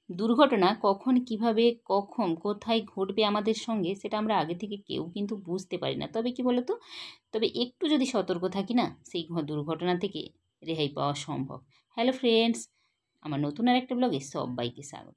দুর্ঘটনা কখন কিভাবে কখন কোথায় ঘটবে আমাদের সঙ্গে সেটা আমরা আগে থেকে কেউ কিন্তু বুঝতে পারি না। তবে কি বলো তো, তবে একটু যদি সতর্ক থাকি না, সেই দুর্ঘটনা থেকে রেহাই পাওয়া সম্ভব। হ্যালো ফ্রেন্ডস, আমার নতুন আর একটা ব্লগে সবাইকে স্বাগত।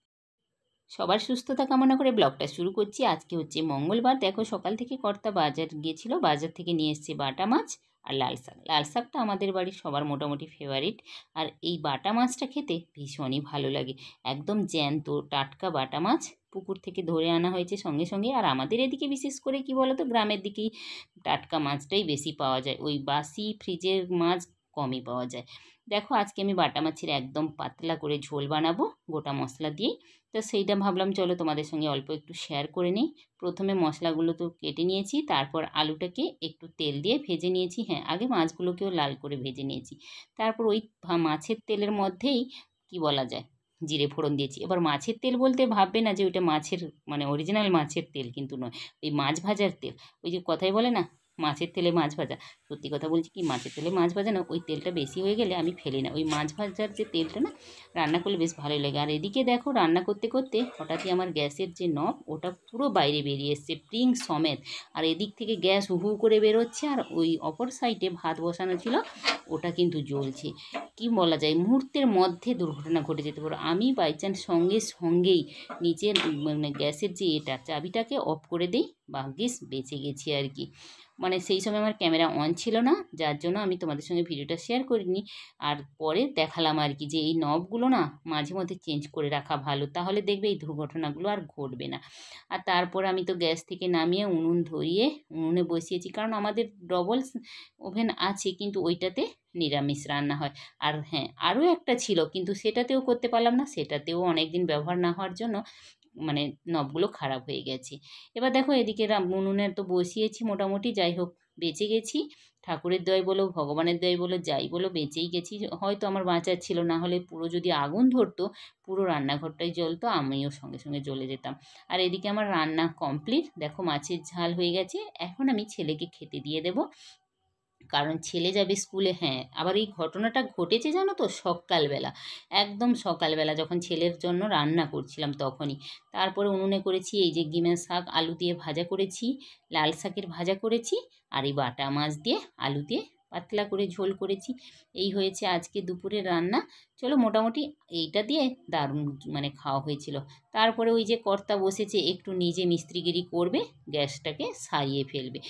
সবার সুস্থতা কামনা করে ব্লগটা শুরু করছি। আজকে হচ্ছে মঙ্গলবার। দেখো সকাল থেকে কর্তা বাজার গিয়েছিল, বাজার থেকে নিয়ে এসছে বাটা মাছ আর লাল শাক। লাল শাকটা আমাদের বাড়ির সবার মোটামুটি ফেভারিট। আর এই বাটা মাছটা খেতে ভীষণই ভালো লাগে। একদম জ্যান্ত টাটকা বাটা মাছ পুকুর থেকে ধরে আনা হয়েছে সঙ্গে সঙ্গে। আর আমাদের এদিকে বিশেষ করে কি বলো তো, গ্রামের দিকেই টাটকা মাছটাই বেশি পাওয়া যায়, ওই বাসি ফ্রিজের মাছ কমই পাওয়া যায়। দেখো আজকে আমি বাটা মাছের একদম পাতলা করে ঝোল বানাবো গোটা মশলা দিয়েই। তো সেইটা ভাবলাম চলো তোমাদের সঙ্গে অল্প একটু শেয়ার করে নিই। প্রথমে মশলাগুলো তো কেটে নিয়েছি, তারপর আলুটাকে একটু তেল দিয়ে ভেজে নিয়েছি। হ্যাঁ, আগে মাছগুলোকেও লাল করে ভেজে নিয়েছি। তারপর ওই মাছের তেলের মধ্যেই কি বলা যায়, জিরে ফোড়ন দিয়েছি। এবার মাছের তেল বলতে ভাববে না যে ওইটা মাছের মানে অরিজিনাল মাছের তেল, কিন্তু নয়, ওই মাছ ভাজার তেল। ওই যে কথাই বলে না, মাছের তেলে মাছ ভাজা। সত্যি কথা বলছি কি, মাছের তেলে মাছ ভাজা না, ওই তেলটা বেশি হয়ে গেলে আমি ফেলি না। ওই মাছ ভাজার যে তেলটা না, রান্না করলে বেশ ভালোই লাগে। আর এদিকে দেখো রান্না করতে করতে হঠাৎই আমার গ্যাসের যে নব ওটা পুরো বাইরে বেরিয়ে এসছে প্রিং সমেত। আর এদিক থেকে গ্যাস হু করে বেরোচ্ছে, আর ওই অপর সাইডে ভাত বসানো ছিল ওটা কিন্তু জ্বলছে। কি বলা যায়, মুহূর্তের মধ্যে দুর্ঘটনা ঘটে যেতে পারে। আমি বাই চান্স সঙ্গে সঙ্গেই নিচের মানে গ্যাসের যে এটা চাবিটাকে অফ করে দিই, ভাগ্যিস বেঁচে গেছি আর কি। মানে সেই সময় আমার ক্যামেরা অন ছিল না, যার জন্য আমি তোমাদের সঙ্গে ভিডিওটা শেয়ার করিনি। আর পরে দেখালাম আর কি যে এই নবগুলো না মাঝে মধ্যে চেঞ্জ করে রাখা ভালো, তাহলে দেখবে এই দুর্ঘটনাগুলো আর ঘটবে না। আর তারপর আমি তো গ্যাস থেকে নামিয়ে উনুন ধরিয়ে উনুনে বসিয়েছি, কারণ আমাদের ডবল ওভেন আছে কিন্তু ওইটাতে নিরামিষ রান্না হয়। আর হ্যাঁ, আরও একটা ছিল কিন্তু সেটাতেও করতে পারলাম না, সেটাতেও অনেক দিন ব্যবহার না হওয়ার জন্য মানে নবগুলো খারাপ হয়ে গেছে। এবার দেখো এদিকে উনুনে তো বসিয়েছি মোটামুটি, যাই হোক বেঁচে গেছি। ঠাকুরের দয় বলো ভগবানের দয় বলো যাই বলো, বেঁচেই গেছি। হয়তো আমার বাঁচার ছিল, না হলে পুরো যদি আগুন ধরতো পুরো রান্নাঘরটাই জ্বলতো, আমিও সঙ্গে সঙ্গে জ্বলে যেতাম। আর এদিকে আমার রান্না কমপ্লিট। দেখো মাছের ঝাল হয়ে গেছে, এখন আমি ছেলেকে খেতে দিয়ে দেবো, কারণ ছেলে যাবে স্কুলে। হ্যাঁ, আবার এই ঘটনাটা ঘটেছে জানো তো সকালবেলা, একদম সকালবেলা যখন ছেলের জন্য রান্না করছিলাম তখনই। তারপরে উনুনে করেছি এই যে গিমের শাক আলু দিয়ে ভাজা করেছি, লাল শাকের ভাজা করেছি, আর এই বাটা মাছ দিয়ে আলু দিয়ে পাতলা করে ঝোল করেছি। এই হয়েছে আজকে দুপুরের রান্না। চলো মোটামুটি এইটা দিয়ে দারুণ মানে খাওয়া হয়েছিল। তারপরে ওই যে কর্তা বসেছে একটু নিজে মিস্ত্রিগিরি করবে, গ্যাসটাকে সারিয়ে ফেলবে।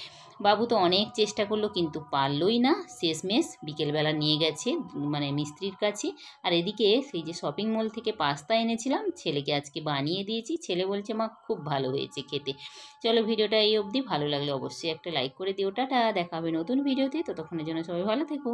বাবু তো অনেক চেষ্টা করলো কিন্তু পারলই না, শেষমেশ বিকেলবেলা নিয়ে গেছে মানে মিস্ত্রির কাছে। আর এদিকে সেই যে শপিং মল থেকে পাস্তা এনেছিলাম ছেলেকে আজকে বানিয়ে দিয়েছি, ছেলে বলছে মা খুব ভালো হয়েছে খেতে। চলো ভিডিওটা এই অবধি, ভালো লাগলে অবশ্যই একটা লাইক করে দিও। টাটা, দেখা হবে নতুন ভিডিওতে, ততক্ষণের জন্য সবাই ভালো থেকো।